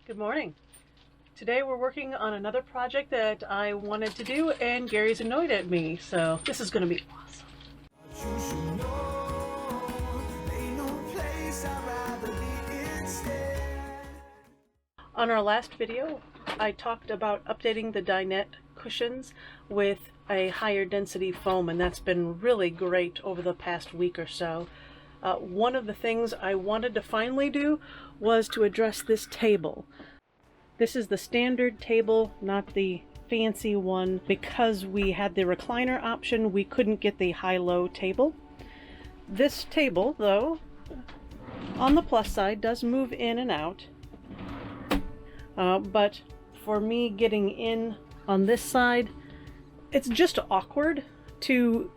Good morning. Today we're working on another project that I wanted to do and Gary's annoyed at me, so this is going to be awesome. On our last video, I talked about updating the dinette cushions with a higher density foam, and that's been really great over the past week or so. One of the things I wanted to finally do was to address this table. This is the standard table, not the fancy one. Because we had the recliner option, we couldn't get the high-low table. This table, though, on the plus side, does move in and out. But for me getting in on this side, it's just awkward to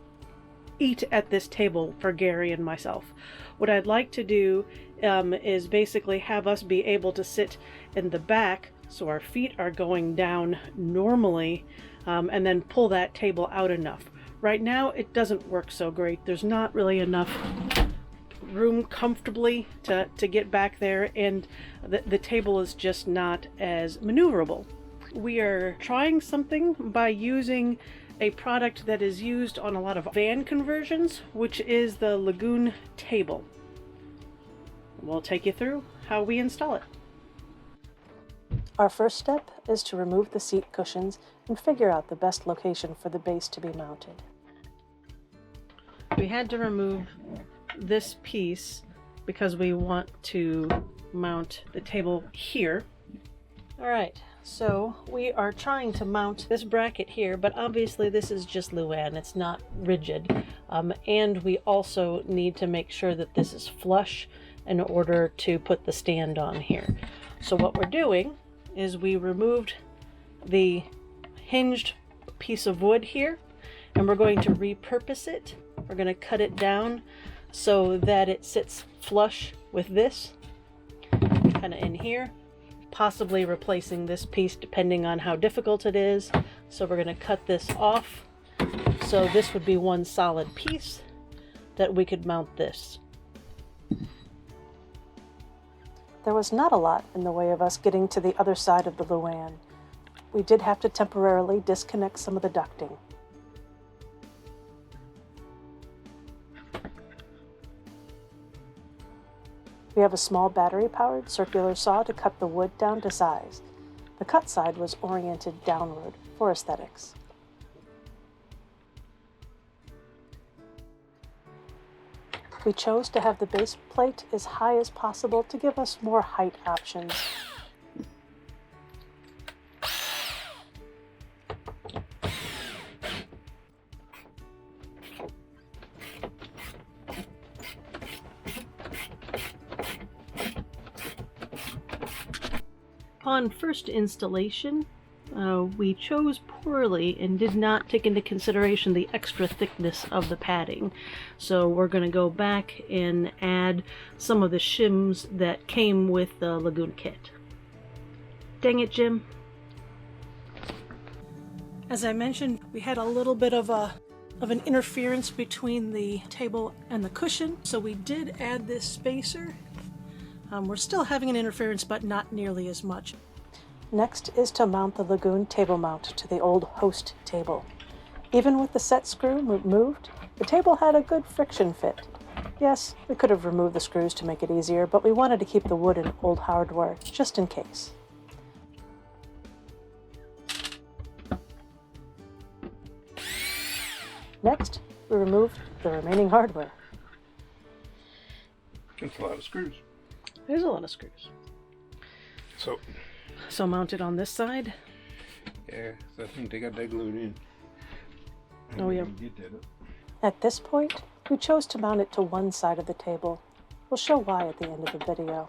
eat at this table for Gary and myself. What I'd like to do is basically have us be able to sit in the back so our feet are going down normally, and then pull that table out enough. Right now it doesn't work so great. There's not really enough room comfortably to get back there, and the table is just not as maneuverable. We are trying something by using a product that is used on a lot of van conversions, which is the Lagun Table. We'll take you through how we install it. Our first step is to remove the seat cushions and figure out the best location for the base to be mounted. We had to remove this piece because we want to mount the table here. Alright, so we are trying to mount this bracket here, but obviously this is just Luann, it's not rigid. And we also need to make sure that this is flush in order to put the stand on here. So what we're doing is we removed the hinged piece of wood here, and we're going to repurpose it. We're going to cut it down so that it sits flush with this, kind of in here, possibly replacing this piece depending on how difficult it is. So we're going to cut this off, so this would be one solid piece that we could mount this. There was not a lot in the way of us getting to the other side of the Luann. We did have to temporarily disconnect some of the ducting. We have a small battery-powered circular saw to cut the wood down to size. The cut side was oriented downward for aesthetics. We chose to have the base plate as high as possible to give us more height options. Upon first installation, we chose poorly and did not take into consideration the extra thickness of the padding. So we're going to go back and add some of the shims that came with the Lagun kit. Dang it, Jim. As I mentioned, we had a little bit of an interference between the table and the cushion, so we did add this spacer. We're still having an interference, but not nearly as much. Next is to mount the Lagun table mount to the old host table. Even with the set screw removed, the table had a good friction fit. Yes, we could have removed the screws to make it easier, but we wanted to keep the wood and old hardware just in case. Next, we removed the remaining hardware. That's a lot of screws. There's a lot of screws. So mounted on this side. Yeah, so I think they got that glued in. Oh yeah. At this point, we chose to mount it to one side of the table. We'll show why at the end of the video.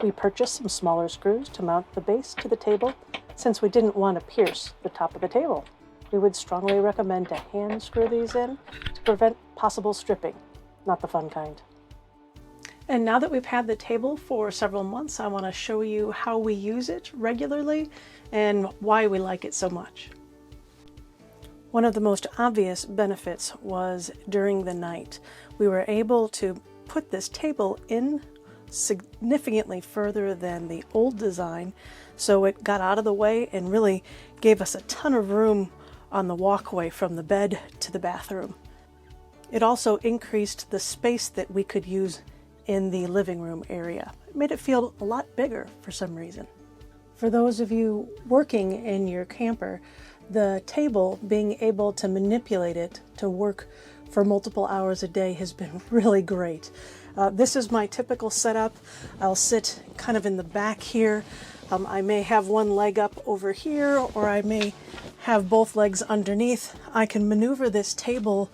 We purchased some smaller screws to mount the base to the table since we didn't want to pierce the top of the table. We would strongly recommend to hand screw these in to prevent possible stripping, not the fun kind. And now that we've had the table for several months, I want to show you how we use it regularly and why we like it so much. One of the most obvious benefits was during the night. We were able to put this table in significantly further than the old design, so it got out of the way and really gave us a ton of room on the walkway from the bed to the bathroom. It also increased the space that we could use in the living room area. It made it feel a lot bigger for some reason. For those of you working in your camper, the table, being able to manipulate it to work for multiple hours a day has been really great. This is my typical setup. I'll sit kind of in the back here. I may have one leg up over here, or I may have both legs underneath. I can maneuver this table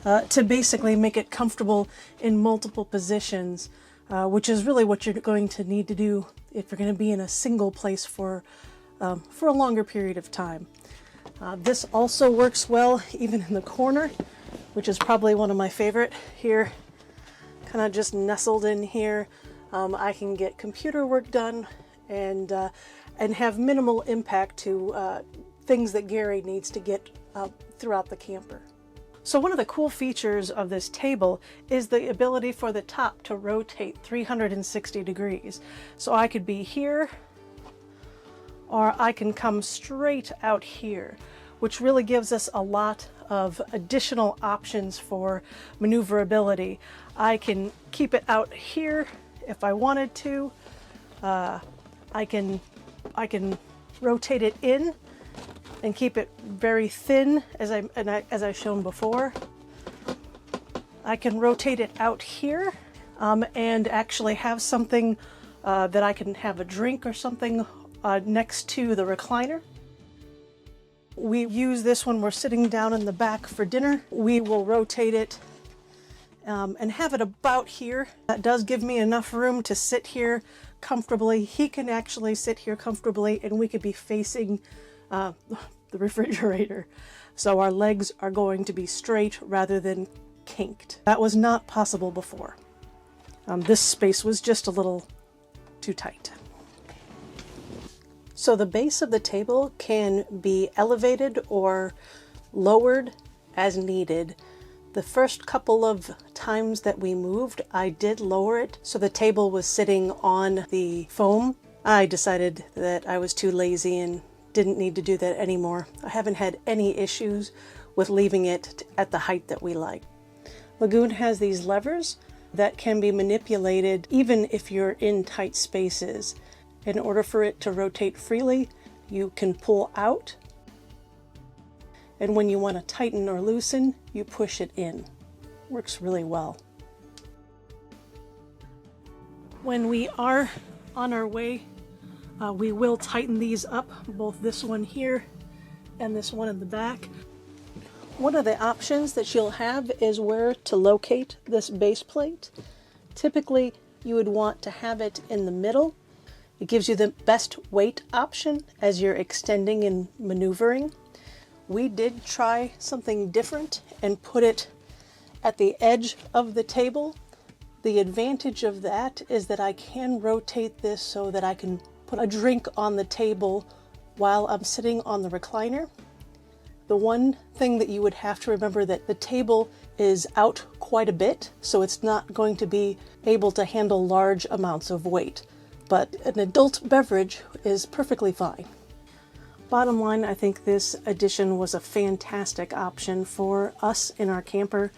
to basically make it comfortable in multiple positions, which is really what you're going to need to do if you're going to be in a single place for a longer period of time. This also works well even in the corner, which is probably one of my favorite here. Kind of just nestled in here. I can get computer work done and have minimal impact to things that Gary needs to get throughout the camper. So one of the cool features of this table is the ability for the top to rotate 360 degrees. So I could be here, or I can come straight out here, which really gives us a lot of additional options for maneuverability. I can keep it out here if I wanted to. I can rotate it in and keep it very thin, as I've shown before. I can rotate it out here and actually have something that I can have a drink or something next to the recliner. We use this when we're sitting down in the back for dinner. We will rotate it and have it about here. That does give me enough room to sit here comfortably. He can actually sit here comfortably, and we could be facing the refrigerator. So our legs are going to be straight rather than kinked. That was not possible before. This space was just a little too tight. So the base of the table can be elevated or lowered as needed. The first couple of times that we moved, I did lower it so the table was sitting on the foam. I decided that I was too lazy and didn't need to do that anymore. I haven't had any issues with leaving it at the height that we like. Lagun has these levers that can be manipulated even if you're in tight spaces. In order for it to rotate freely, you can pull out, and when you want to tighten or loosen, you push it in. Works really well. When we are on our way, we will tighten these up, both this one here and this one in the back. One of the options that you'll have is where to locate this base plate. Typically, you would want to have it in the middle. It gives you the best weight option as you're extending and maneuvering. We did try something different and put it at the edge of the table. The advantage of that is that I can rotate this so that I can put a drink on the table while I'm sitting on the recliner. The one thing that you would have to remember that the table is out quite a bit, so it's not going to be able to handle large amounts of weight. But an adult beverage is perfectly fine. Bottom line, I think this addition was a fantastic option for us in our camper.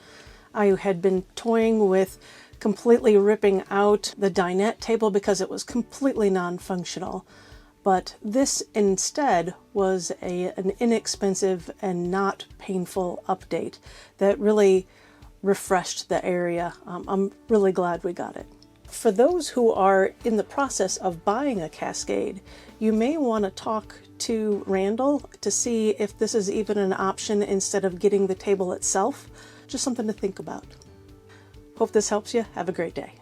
I had been toying with completely ripping out the dinette table because it was completely non-functional. But this instead was an inexpensive and not painful update that really refreshed the area. I'm really glad we got it. For those who are in the process of buying a Cascade, you may want to talk to Randall to see if this is even an option instead of getting the table itself. Just something to think about. Hope this helps you. Have a great day.